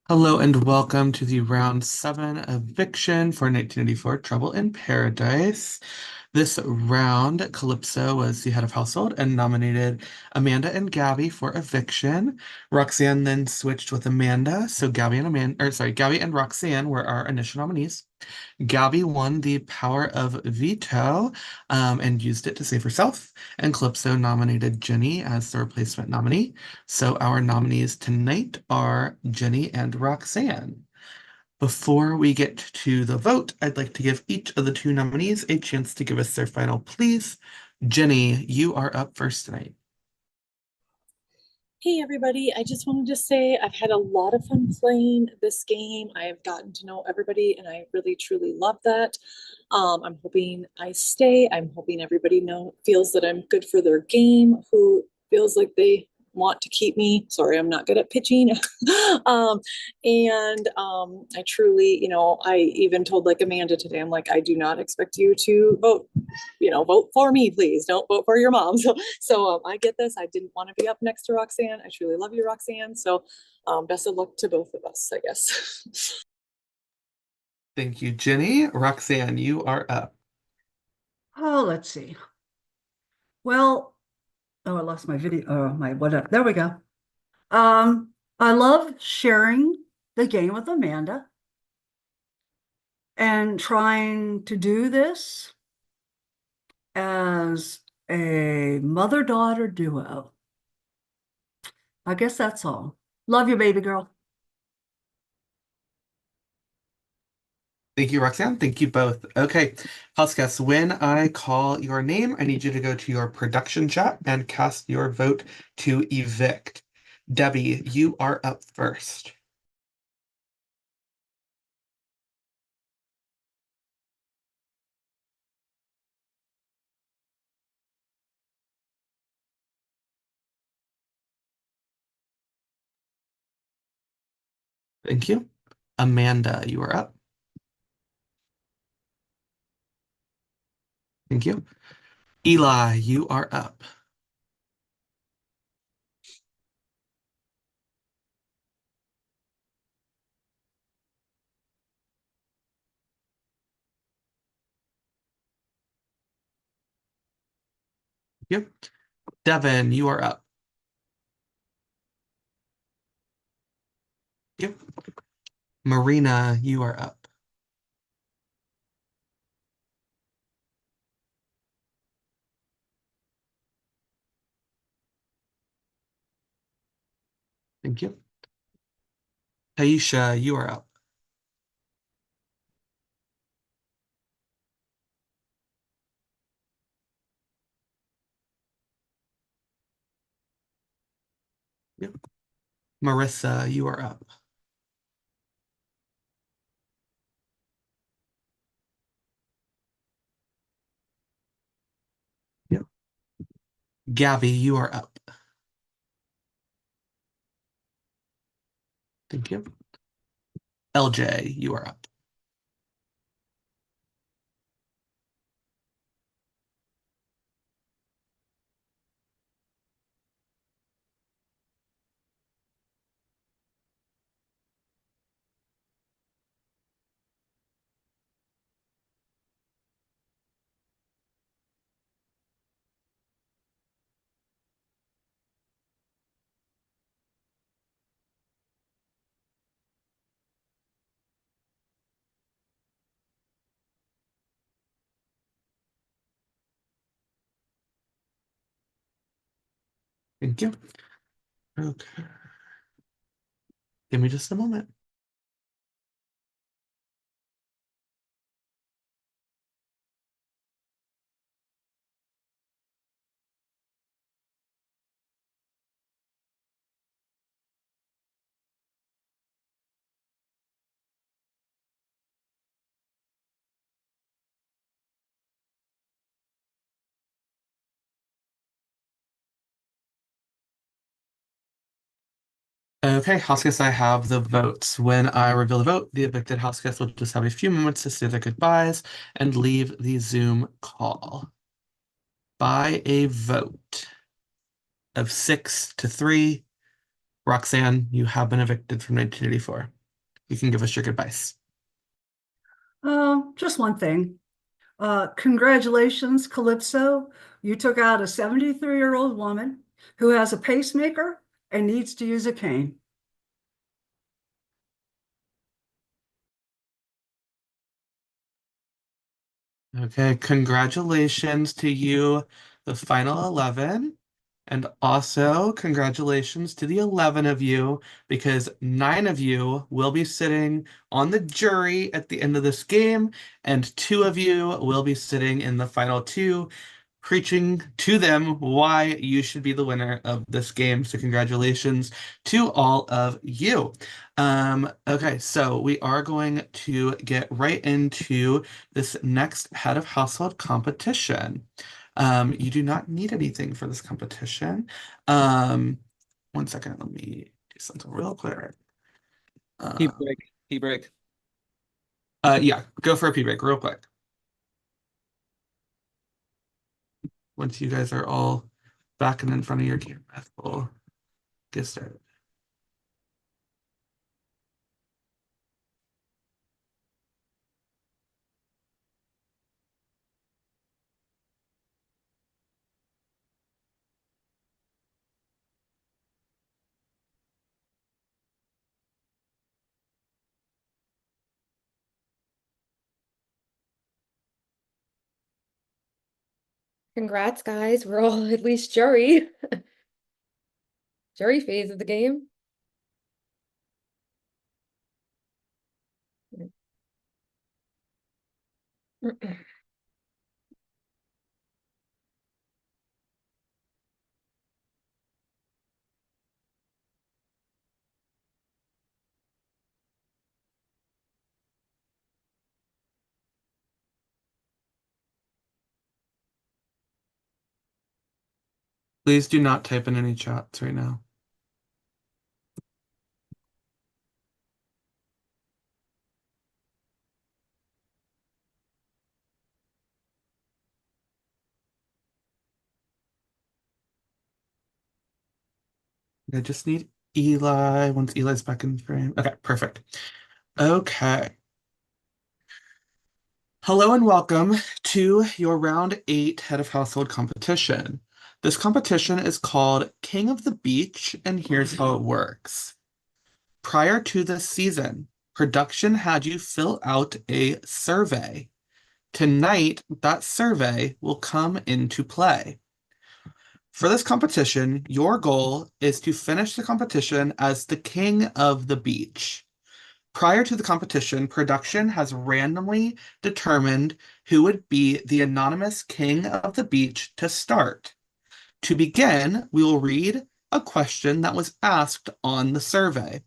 Hello and welcome to the round 7 eviction for 1984 Trouble in Paradise. This round, Calypso was the head of household and nominated Amanda and Gabby for eviction. Roxanne then switched with Amanda, so Gabby and Roxanne were our initial nominees. Gabby won the power of veto and used it to save herself, and Calypso nominated Jenny as the replacement nominee. So our nominees tonight are Jenny and Roxanne. Before we get to the vote, I'd like to give each of the two nominees a chance to give us their final pleas. Jenny, you are up first tonight. Hey everybody, I just wanted to say I've had a lot of fun playing this game. I have gotten to know everybody and I really truly love that. I'm hoping I stay. I'm hoping everybody feels that I'm good for their game, who feels like they want to keep me. Sorry, I'm not good at pitching. I truly, I even told like Amanda today, I'm like, I do not expect you to vote for me, please. Don't vote for your mom. So I get this. I didn't want to be up next to Roxanne. I truly love you, Roxanne. So best of luck to both of us, I guess. Thank you, Jenny. Roxanne, you are up. Oh, let's see. Well, oh, I lost my video. Oh, my whatever. There we go. I love sharing the game with Amanda and trying to do this as a mother-daughter duo. I guess that's all. Love you, baby girl. Thank you, Roxanne. Thank you both. Okay, house guests, when I call your name, I need you to go to your production chat and cast your vote to evict. Debbie, you are up first. Thank you. Amanda, you are up. Thank you. Eli, you are up. Thank you. Devin, you are up. Thank you. Marina, you are up. Thank you. Taisha, you are up. Thank you. Marissa, you are up. Thank you. Gabby, you are up. Thank you. LJ, you are up. Thank you. Okay. Give me just a moment. Okay, house guests, I have the votes. When I reveal the vote, the evicted house guests will just have a few moments to say their goodbyes and leave the Zoom call. By a vote of 6-3, Roxanne, you have been evicted from 1984. you can give us your goodbyes. Just one thing. Congratulations, Calypso. You took out a 73-year-old woman who has a pacemaker and needs to use a cane. Okay, congratulations to you, the final 11. And also, congratulations to the 11 of you, because 9 of you will be sitting on the jury at the end of this game, and 2 of you will be sitting in the final 2, preaching to them why you should be the winner of this game. So, congratulations to all of you. Okay, so we are going to get right into this next head of household competition. You do not need anything for this competition. One second, let me do something real quick. Pee Uh, break. Pee break. yeah, go for a pee break real quick. Once you guys are all back and in front of your camera, we'll get started. Congrats, guys. We're all at least jury. Jury phase of the game. Please do not type in any chats right now. I just need Eli once Eli's back in frame. Okay, perfect. Okay. Hello and welcome to your round 8 head of household competition. This competition is called King of the Beach, and here's how it works. Prior to this season, production had you fill out a survey. Tonight, that survey will come into play. For this competition, your goal is to finish the competition as the king of the beach. Prior to the competition, production has randomly determined who would be the anonymous king of the beach to start. To begin, we will read a question that was asked on the survey,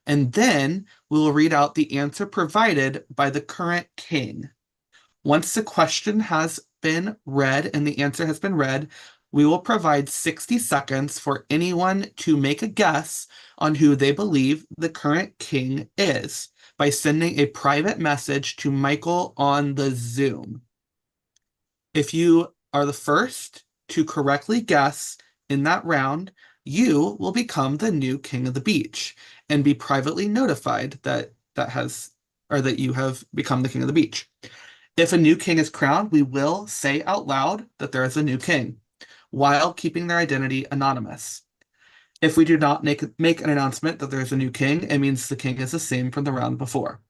and then we will read out the answer provided by the current king. Once the question has been read and the answer has been read, we will provide 60 seconds for anyone to make a guess on who they believe the current king is by sending a private message to Michael on the Zoom. If you are the first to correctly guess in that round, you will become the new king of the beach and be privately notified that you have become the king of the beach. If a new king is crowned, we will say out loud that there is a new king, while keeping their identity anonymous. If we do not make an announcement that there is a new king, it means the king is the same from the round before.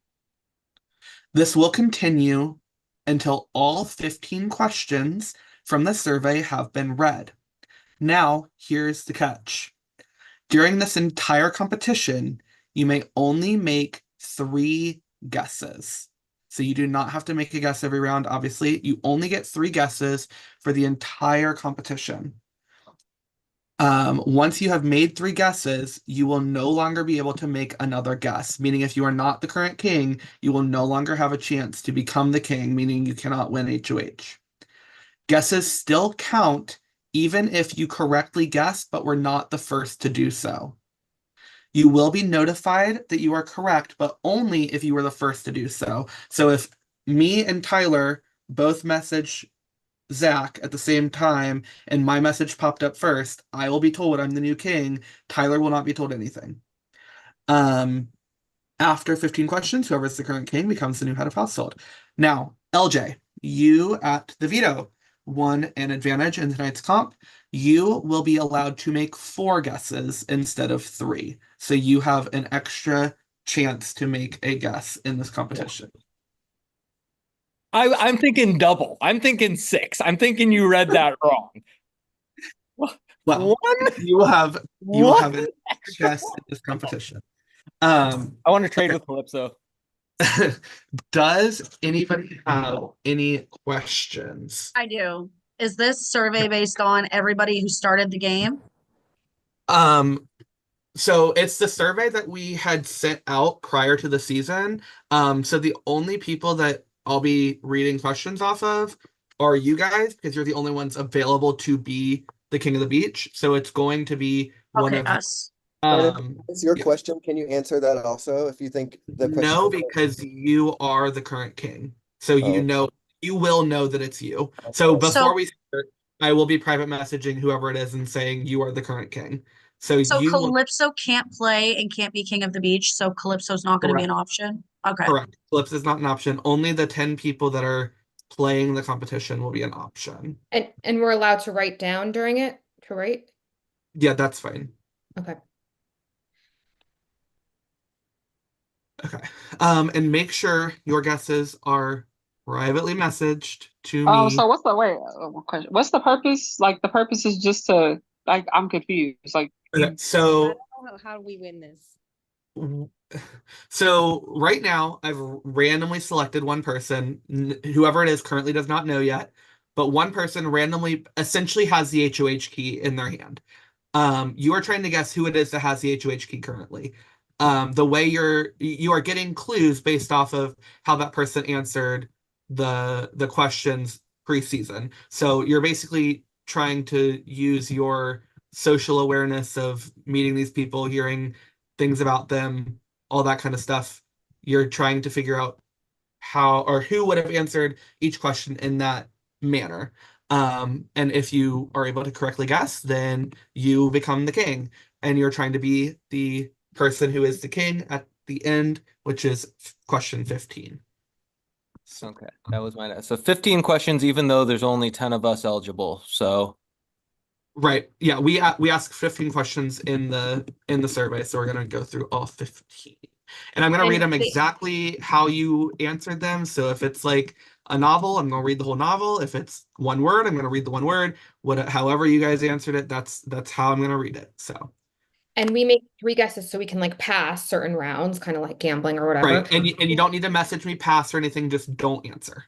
This will continue until all 15 questions from the survey have been read. Now, here's the catch. During this entire competition, you may only make 3 guesses. So you do not have to make a guess every round, obviously. You only get 3 guesses for the entire competition. Once you have made 3 guesses, you will no longer be able to make another guess, meaning if you are not the current king, you will no longer have a chance to become the king, meaning you cannot win HOH. Guesses still count even if you correctly guessed but were not the first to do so. You will be notified that you are correct, but only if you were the first to do so. So if me and Tyler both message Zach at the same time and my message popped up first, I will be told I'm the new king. Tyler will not be told anything. After 15 questions, whoever's the current king becomes the new head of household. Now, LJ, you at the veto won an advantage in tonight's comp. You will be allowed to make 4 guesses instead of 3. So you have an extra chance to make a guess in this competition. I'm thinking double. I'm thinking 6. I'm thinking you read that wrong. Well, One? you will have One an extra guess one. in this competition. I want to trade with Calypso. Does anybody have any questions? I do. Is this survey based on everybody who started the game? So it's the survey that we had sent out prior to the season. So the only people that I'll be reading questions off of are you guys, because you're the only ones available to be the king of the beach. So it's going to be one Okay, of us. Is your yeah. question, can you answer that also if you think the question? No, because you are the current king. So Oh. you will know that it's you. So Okay. before we start, I will be private messaging whoever it is and saying you are the current king. So So you will Calypso can't play and can't be king of the beach, so Calypso's not going to be an option. Okay. correct. Flips is not an option. Only the 10 people that are playing the competition will be an option. And we're allowed to write down during it, to write? Yeah, that's fine. Okay. Okay. And make sure your guesses are privately messaged to me. So what's the wait? One question. What's the purpose? Like the purpose is just to like I'm confused. Like Okay, so How do we win this? So right now, I've randomly selected one person. Whoever it is currently does not know yet, but one person randomly essentially has the HOH key in their hand. You are trying to guess who it is that has the HOH key currently. The way you are getting clues based off of how that person answered the questions pre-season. So you're basically trying to use your social awareness of meeting these people, hearing things about them, all that kind of stuff. You're trying to figure out how or who would have answered each question in that manner. And if you are able to correctly guess, then you become the king. And you're trying to be the person who is the king at the end, which is question 15. Okay, that was my so 15 questions, even though there's only 10 of us eligible. So Right. Yeah, we ask 15 questions in the survey, so we're gonna go through all 15. And I'm gonna read them exactly how you answered them. So if it's like a novel, I'm gonna read the whole novel. If it's one word, I'm gonna read the one word. However you guys answered it, that's how I'm gonna read it. So And we make 3 guesses so we can like pass certain rounds, kind of like gambling or whatever. right, and you don't need to message me pass or anything, just don't answer.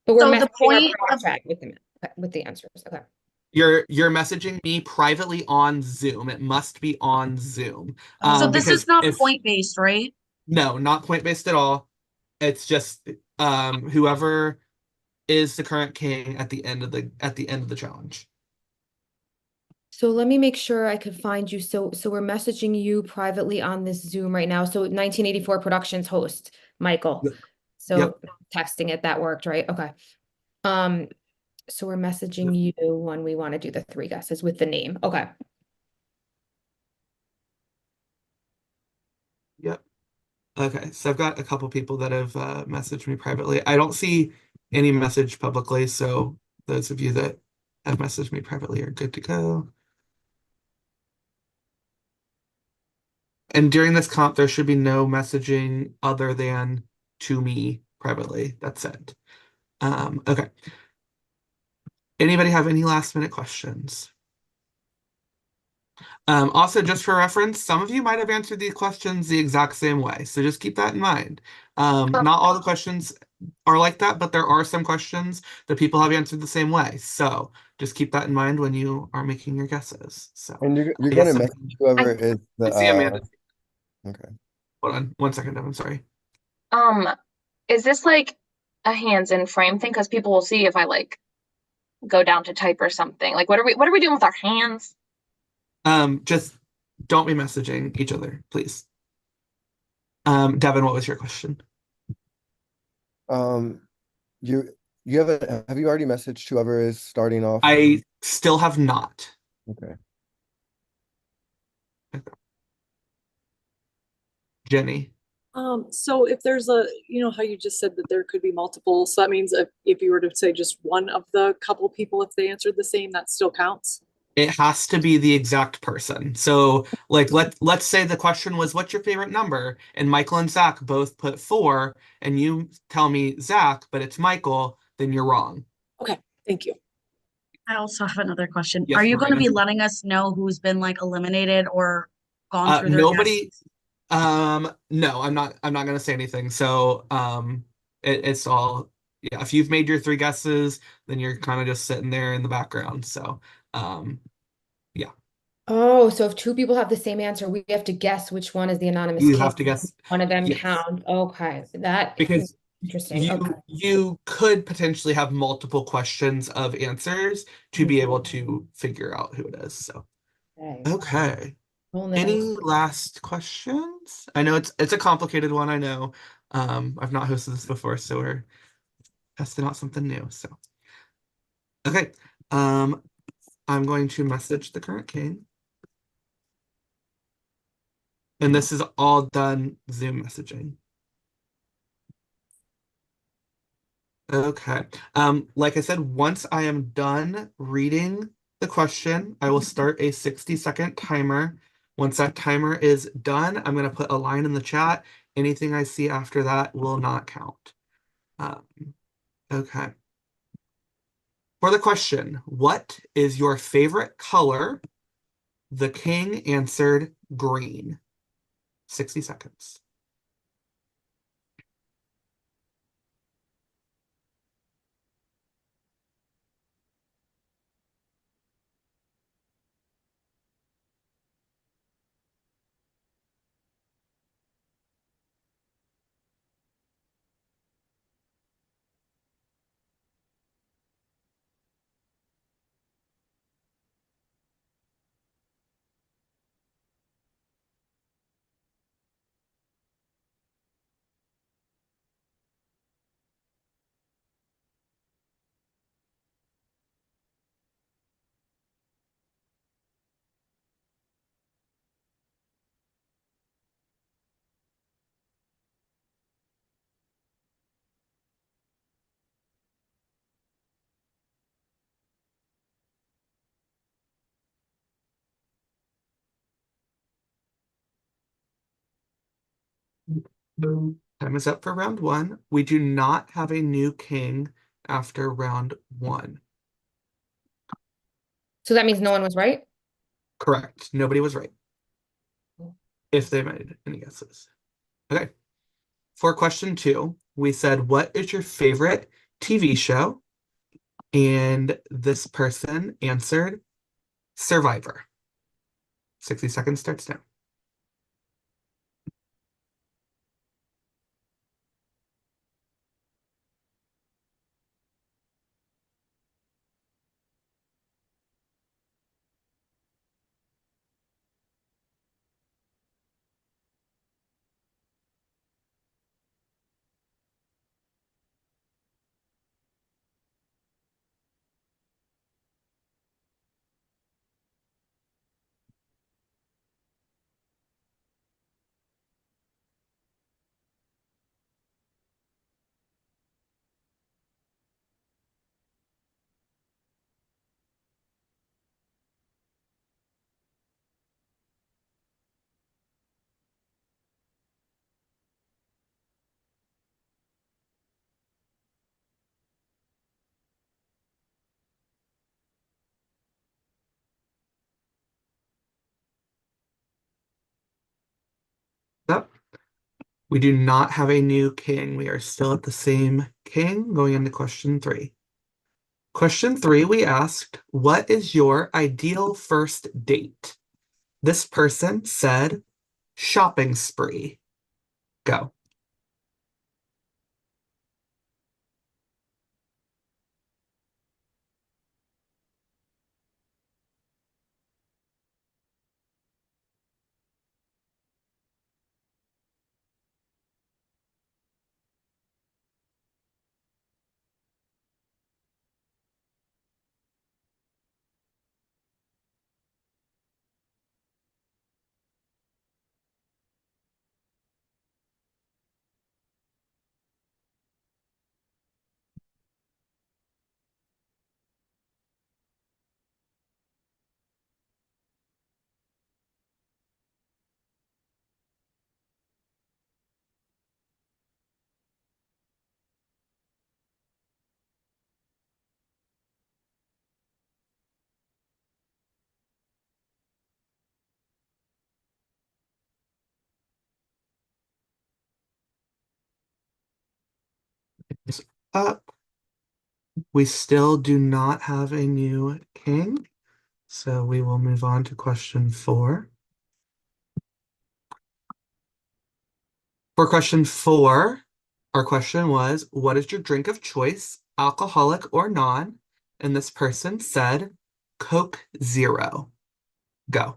But we're So the messaging our point private of chat with the answers. Okay. You're messaging me privately on Zoom. It must be on Zoom. so this Because is not if point based, right? no, not point based at all. It's just whoever is the current king at the end of the challenge. So let me make sure I could find you. So we're messaging you privately on this Zoom right now. So 1984 Productions host, Michael. Yep. So Yep. texting it, that worked, right? Okay. So we're messaging you when we want to do the 3 guesses with the name. Okay. Yep. Okay, so I've got a couple people that have messaged me privately. I don't see any message publicly, so those of you that have messaged me privately are good to go. And during this comp, there should be no messaging other than to me privately. That's it. Okay. Anybody have any last minute questions? Also, just for reference, some of you might have answered these questions the exact same way, so just keep that in mind. Not all the questions are like that, but there are some questions that people have answered the same way. So just keep that in mind when you are making your guesses. So And you're I gonna guess message whoever is I see Amanda. okay. Hold on 1 second, I'm sorry. Is this like a hands in frame thing? Because people will see if I like go down to type or something. Like what are we doing with our hands? Just don't be messaging each other, please. Devin, what was your question? You have you already messaged whoever is starting off? I still have not. Okay. Jenny. So if there's a, you know, how you just said that there could be multiple, so that means if you were to say just one of the couple people, if they answered the same, that still counts? It has to be the exact person. So, like, let's say the question was, "What's your favorite number?" And Michael and Zach both put 4, and you tell me Zach, but it's Michael, then you're wrong. Okay, thank you. I also have another question. Are Yes, you going to Marina. be letting us know who's been like eliminated or gone through their Nobody. guesses? No, I'm not gonna say anything. So, it's all yeah. If you've made your 3 guesses, then you're kind of just sitting there in the background. So, yeah, Oh, so if two people have the same answer, we have to guess which one is the anonymous you king. have to guess. One of them Yes, count. Okay, that is because interesting. Okay. you could potentially have multiple questions of answers to be able to figure out who it is. So, Okay. okay. Rolling the Any dice. last questions? I know it's a complicated one, I know. I've not hosted this before, so we're testing out something new. So, okay. Um, I'm going to message the current king, and this is all done Zoom messaging. Okay. Like I said, once I am done reading the question, I will start a 60-second timer. Once that timer is done, I'm going to put a line in the chat. Anything I see after that will not count. Um, okay. For the question, what is your favorite color? The king answered green. 60 seconds. Time is up for round 1. We do not have a new king after round 1. So that means no one was right? Correct. Nobody was right. If they made any guesses. Okay. For question 2, we said, what is your favorite TV show? And this person answered Survivor. 60 seconds starts now. Yep. We do not have a new king. We are still at the same king going into question 3. Question 3, we asked, what is your ideal first date? This person said, shopping spree. Go. is up. We still do not have a new king, so we will move on to question 4. For question 4, our question was, what is your drink of choice, alcoholic or non? And this person said, Coke Zero. Go.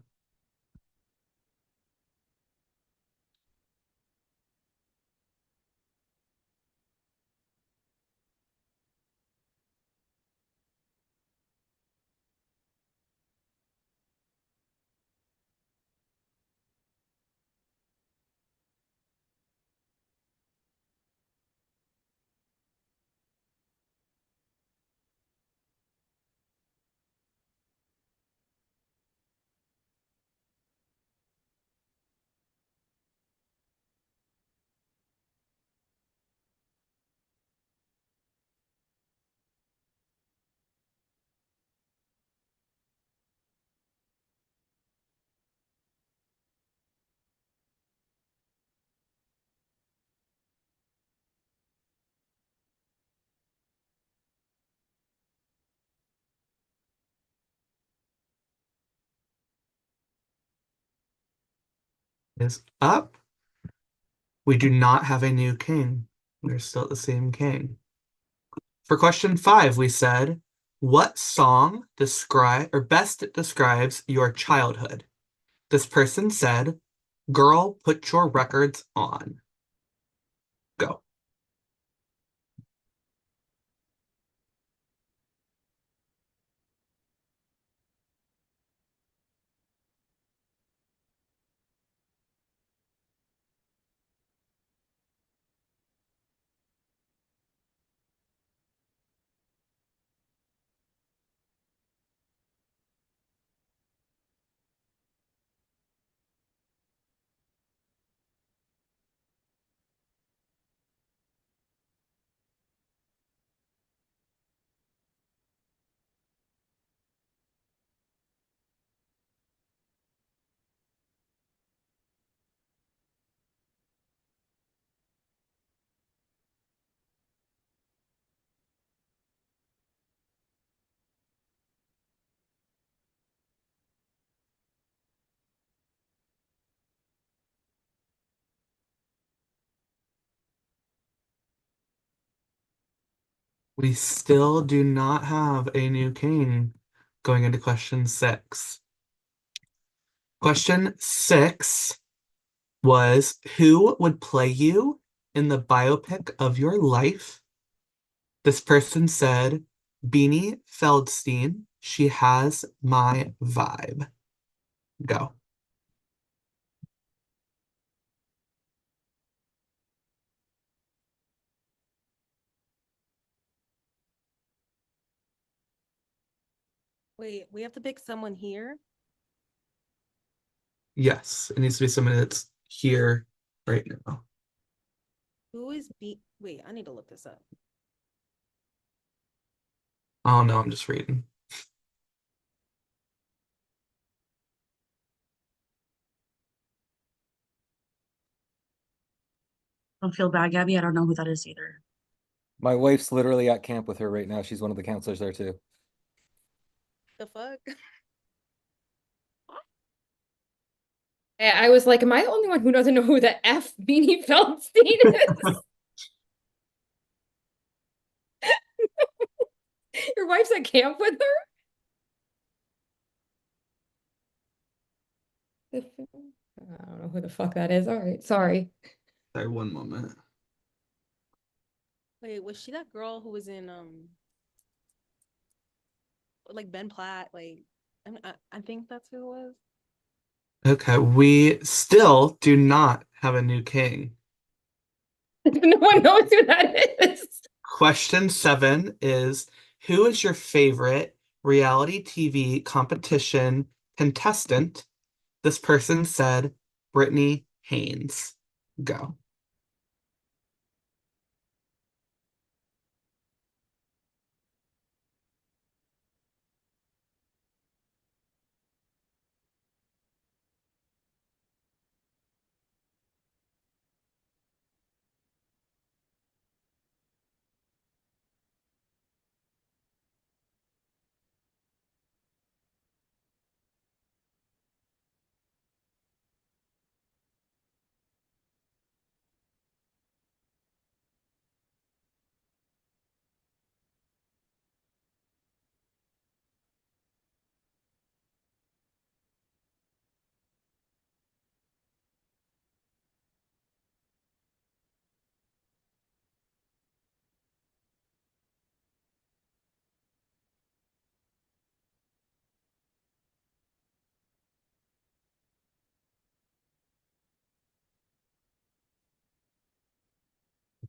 Is up. We do not have a new king. We're still at the same king. For question 5, we said, what song best describes your childhood? This person said, Girl, put your records on. Go. We still do not have a new king going into question 6. Question 6 was, who would play you in the biopic of your life? This person said, Beanie Feldstein. She has my vibe. Go. Wait, we have to pick someone here? Yes, it needs to be somebody that's here right now. Who is wait, I need to look this up. Oh no, I'm just reading. Don't feel bad, Gabby. I don't know who that is either. My wife's literally at camp with her right now. She's one of the counselors there too. The fuck? I was like, am I the only one who doesn't know who the F Beanie Feldstein is? Your wife's at camp with her? I don't know who the fuck that is. All right, sorry. Sorry, one moment. Wait, was she that girl who was in like Ben Platt? Like, I think that's who it was. Okay, we still do not have a new king. No one knows who that is. Question 7 is, who is your favorite reality TV competition contestant? This person said, Brittany Haynes. Go.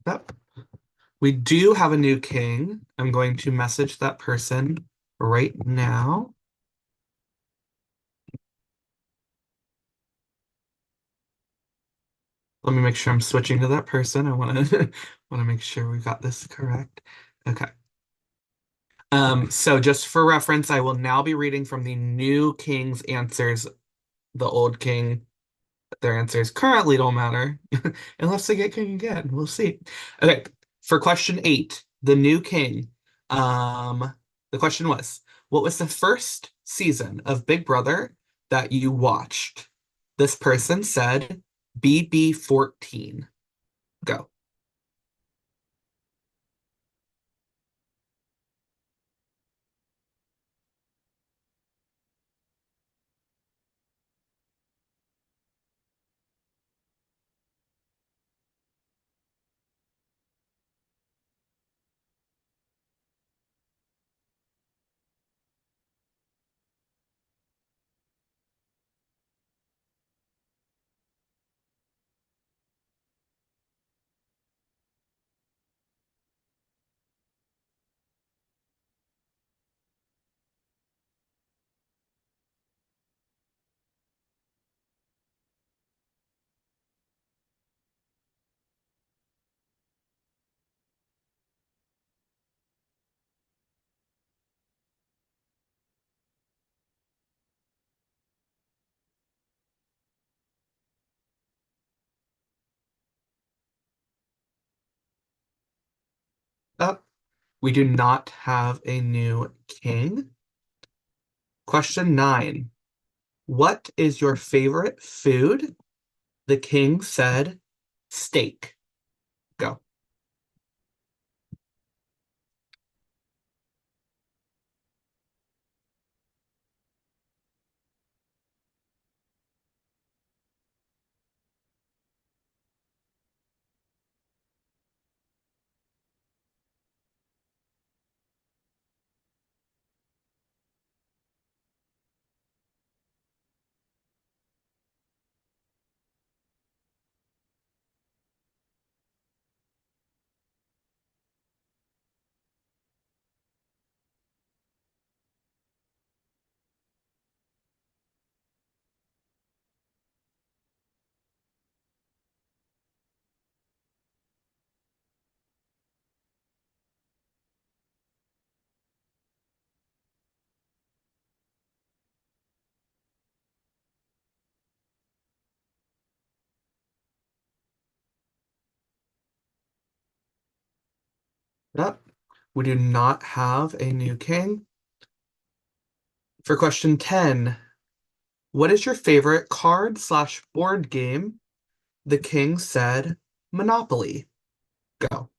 Yep. We do have a new king. I'm going to message that person right now. Let me make sure I'm switching to that person. I want to want to make sure we got this correct. Okay. So just for reference, I will now be reading from the new king's answers. The old king, their answers currently don't matter unless they get king again. We'll see. Okay, for question 8, the new king. The question was, what was the first season of Big Brother that you watched? This person said BB14. Go. Up. We do not have a new king. Question 9. What is your favorite food? The king said steak. Go. Yep. We do not have a new king. For question 10, what is your favorite card slash board game? The king said Monopoly. Go.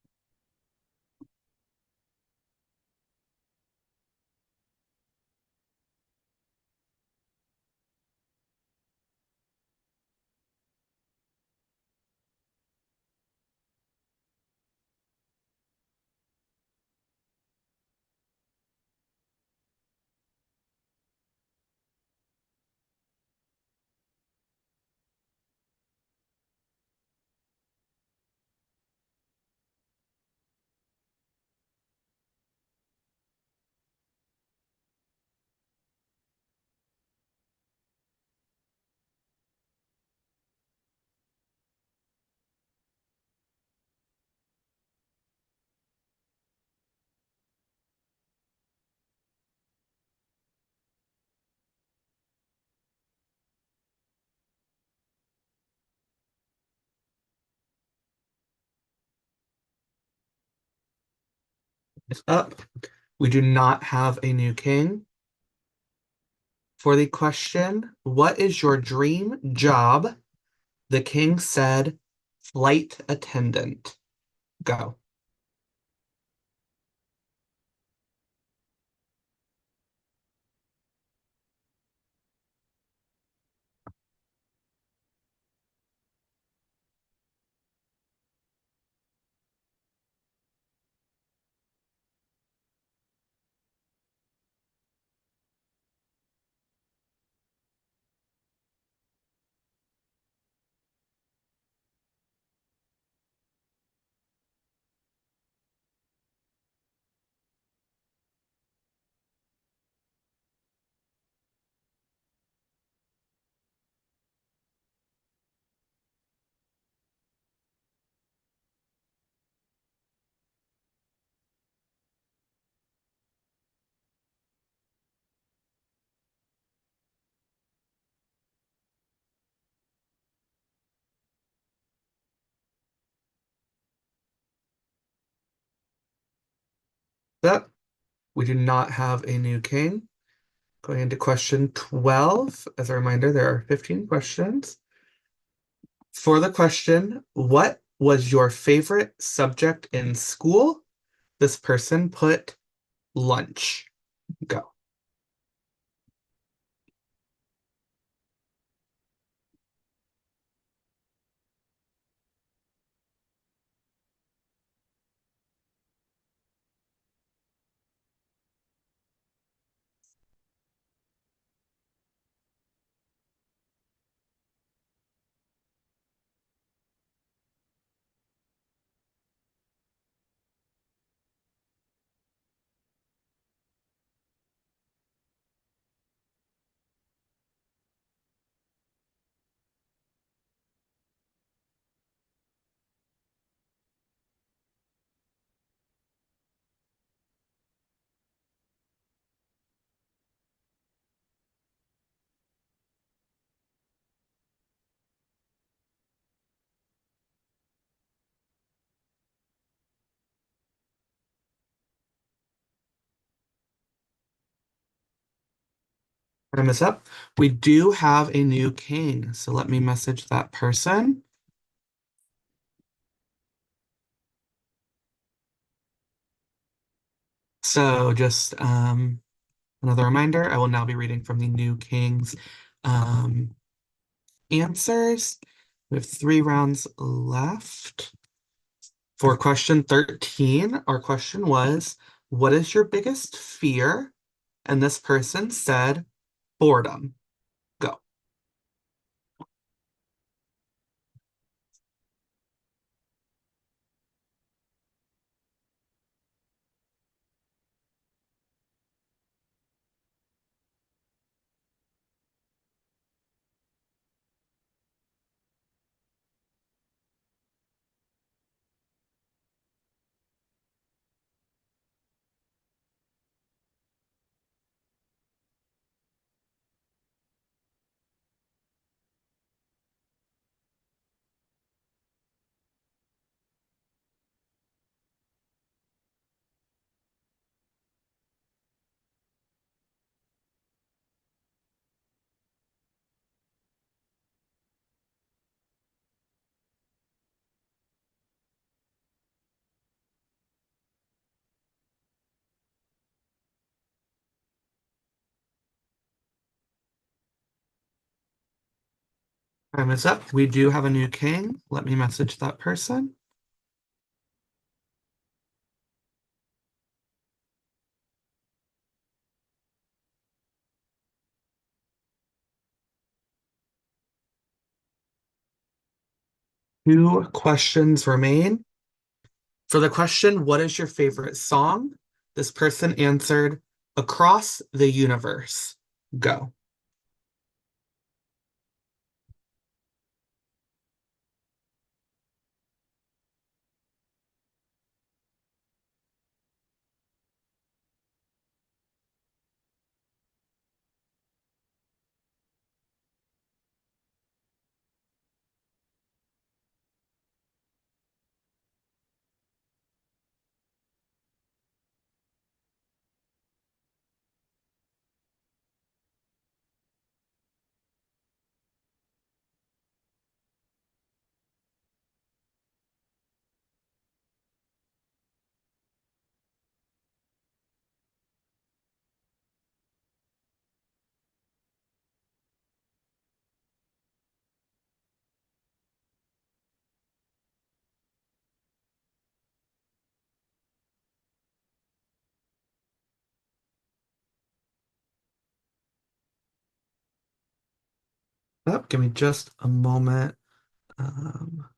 Up. We do not have a new king. For the question, what is your dream job? The king said flight attendant. Go. That we do not have a new king. Going into question 12. As a reminder, there are 15 questions. For the question, what was your favorite subject in school? This person put lunch. Go. Time is up. We do have a new king, so let me message that person. So just another reminder, I will now be reading from the new king's um, answers. We have 3 rounds left. For question 13, our question was, what is your biggest fear? And this person said, boredom. Go. Time is up. We do have a new king. Let me message that person. Two questions remain. For the question, what is your favorite song? This person answered, Across the Universe. Go. Oh, give me just a moment. Um,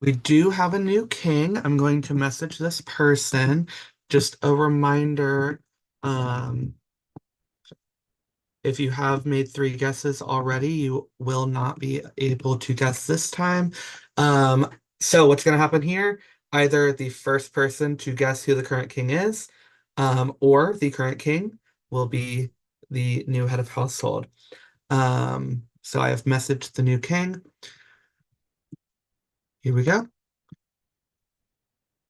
we do have a new king. I'm going to message this person. Just a reminder, um, if you have made 3 guesses already, you will not be able to guess this time. So what's going to happen here? Either the first person to guess who the current king is, or the current king will be the new head of household. So I have messaged the new king. Here we go.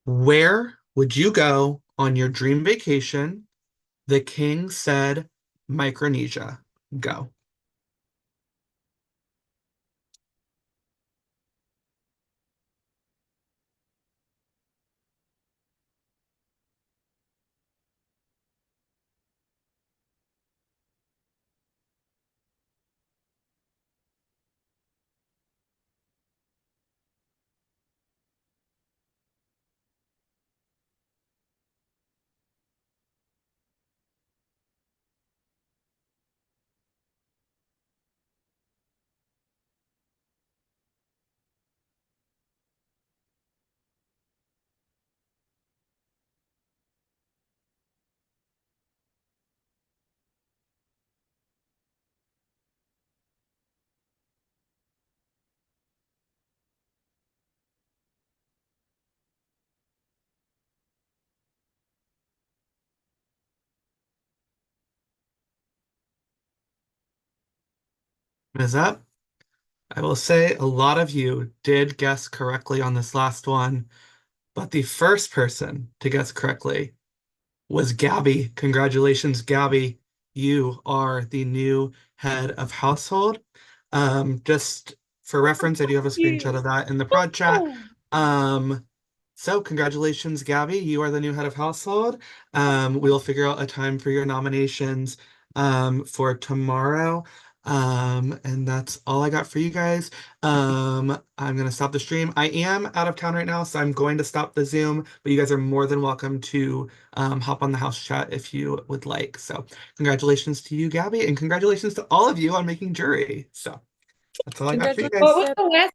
Where would you go on your dream vacation? The king said Micronesia. Go. Is up? I will say a lot of you did guess correctly on this last one, but the first person to guess correctly was Gabby. Congratulations, Gabby. You are the new head of household. Just for reference, I do have a screenshot of that in the prod chat. Um, so congratulations, Gabby. You are the new head of household. We'll figure out a time for your nominations for tomorrow. And that's all I got for you guys. I'm gonna stop the stream. I am out of town right now, so I'm going to stop the Zoom, but you guys are more than welcome to hop on the house chat if you would like. So congratulations to you, Gabby, and congratulations to all of you on making jury. So that's all I got for you Congratulations. What guys. was the last